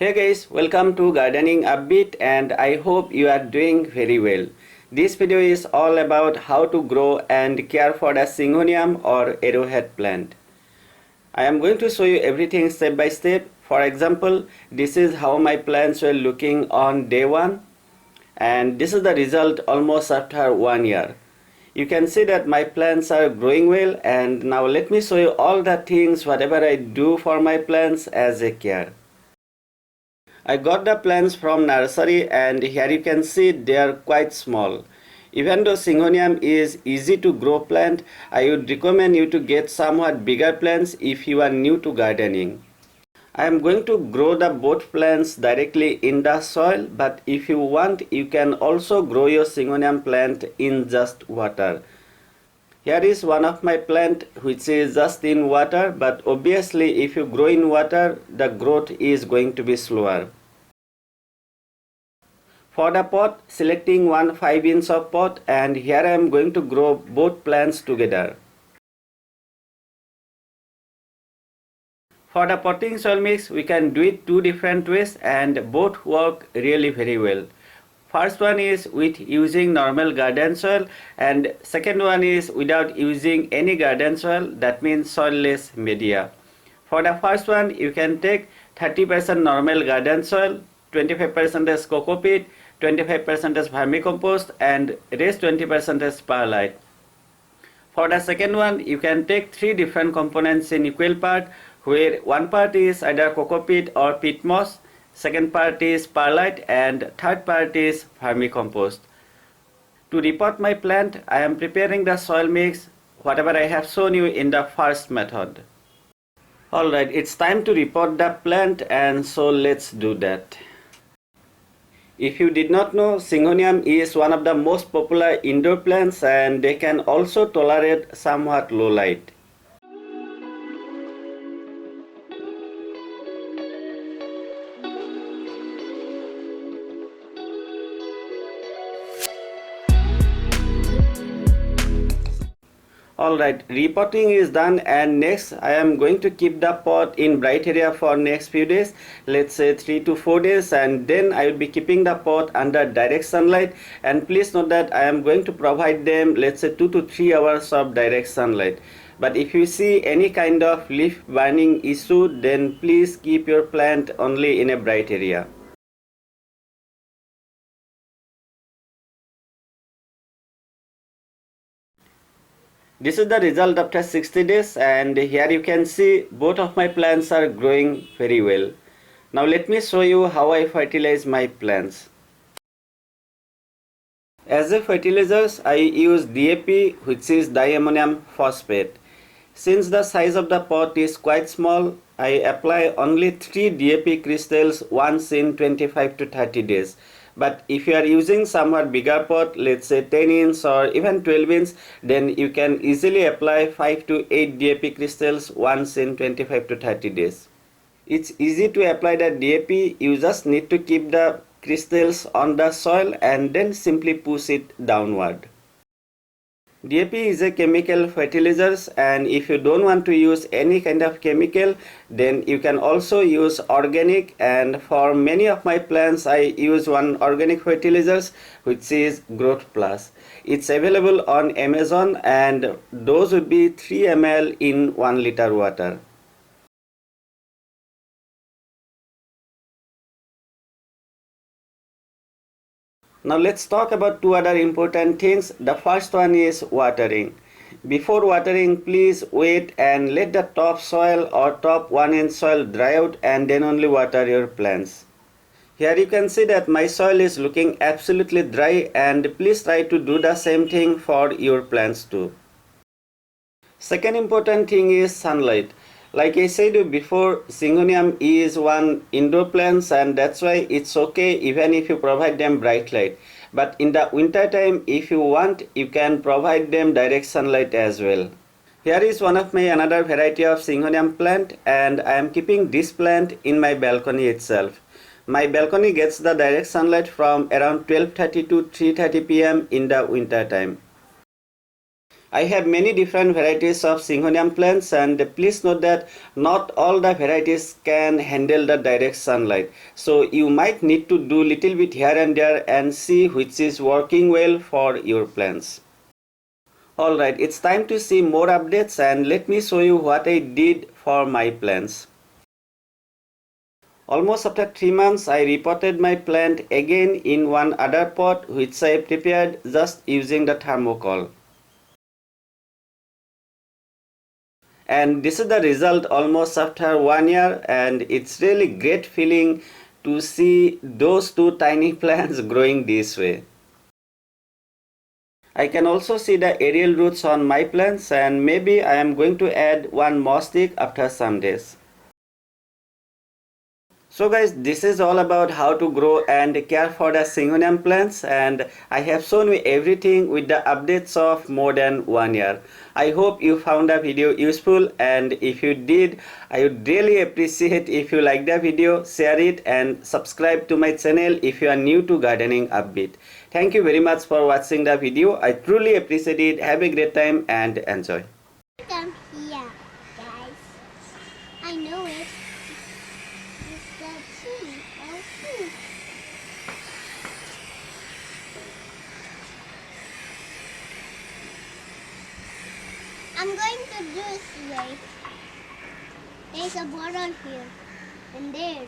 Hey guys, welcome to Gardening Upbeat and I hope you are doing very well. This video is all about how to grow and care for a Syngonium or arrowhead plant. I am going to show you everything step by step. For example, this is how my plants were looking on day 1 and this is the result almost after 1 year. You can see that my plants are growing well, and now let me show you all the things whatever I do for my plants as a care. I got the plants from nursery and here you can see they are quite small. Even though Syngonium is easy to grow plant, I would recommend you to get somewhat bigger plants if you are new to gardening. I am going to grow the both plants directly in the soil, but if you want you can also grow your Syngonium plant in just water. Here is one of my plant which is just in water, but obviously if you grow in water the growth is going to be slower. For the pot, selecting one 5-inch of pot, and here I am going to grow both plants together. For the potting soil mix, we can do it two different ways and both work really very well. First one is with using normal garden soil and second one is without using any garden soil, that means soilless media. For the first one, you can take 30% normal garden soil, 25% as coco peat, 25% as vermicompost and rest 20% as perlite. For the second one, you can take three different components in equal part, where one part is either coco peat or peat moss, second part is perlite and third part is vermicompost. To repot my plant, I am preparing the soil mix whatever I have shown you in the first method. Alright, it's time to repot the plant, and so let's do that. If you did not know, Syngonium is one of the most popular indoor plants and they can also tolerate somewhat low light. Alright, repotting is done and next I am going to keep the pot in bright area for next few days, let's say 3 to 4 days, and then I will be keeping the pot under direct sunlight, and please note that I am going to provide them let's say 2 to 3 hours of direct sunlight. But if you see any kind of leaf burning issue, then please keep your plant only in a bright area. This is the result after 60 days and here you can see both of my plants are growing very well. Now let me show you how I fertilize my plants. As a fertilizers, I use DAP, which is diammonium phosphate. Since the size of the pot is quite small, I apply only 3 DAP crystals once in 25 to 30 days. But if you are using somewhat bigger pot, let's say 10 inch or even 12 inch, then you can easily apply 5 to 8 DAP crystals once in 25 to 30 days. It's easy to apply the DAP, you just need to keep the crystals on the soil and then simply push it downward. DAP is a chemical fertilizer, and if you don't want to use any kind of chemical, then you can also use organic, and for many of my plants I use one organic fertilizer which is Growth Plus. It's available on Amazon and those would be 3 ml in 1 liter water. Now let's talk about two other important things. The first one is watering. Before watering, please wait and let the top soil or top 1 inch soil dry out and then only water your plants. Here you can see that my soil is looking absolutely dry, and please try to do the same thing for your plants too. Second important thing is sunlight. Like I said before, Syngonium is one indoor plant and that's why it's okay even if you provide them bright light. But in the winter time, if you want, you can provide them direct sunlight as well. Here is one of my another variety of Syngonium plant, and I am keeping this plant in my balcony itself. My balcony gets the direct sunlight from around 12:30 to 3:30 p.m. in the winter time. I have many different varieties of Syngonium plants, and please note that not all the varieties can handle the direct sunlight. So you might need to do little bit here and there and see which is working well for your plants. Alright, it's time to see more updates, and let me show you what I did for my plants. Almost after 3 months, I repotted my plant again in one other pot which I prepared just using the thermocol. And this is the result almost after 1 year, and it's really great feeling to see those two tiny plants growing this way. I can also see the aerial roots on my plants, and maybe I am going to add one moss stick after some days. So guys, this is all about how to grow and care for the Syngonium plants, and I have shown you everything with the updates of more than 1 year. I hope you found the video useful, and if you did, I would really appreciate if you like the video, share it and subscribe to my channel if you are new to Gardening Upbeat. Thank you very much for watching the video. I truly appreciate it. Have a great time and enjoy. Come here, guys. I know it. It's the tree. Oh, tree. I'm going to do this way. There's a bottle here and there.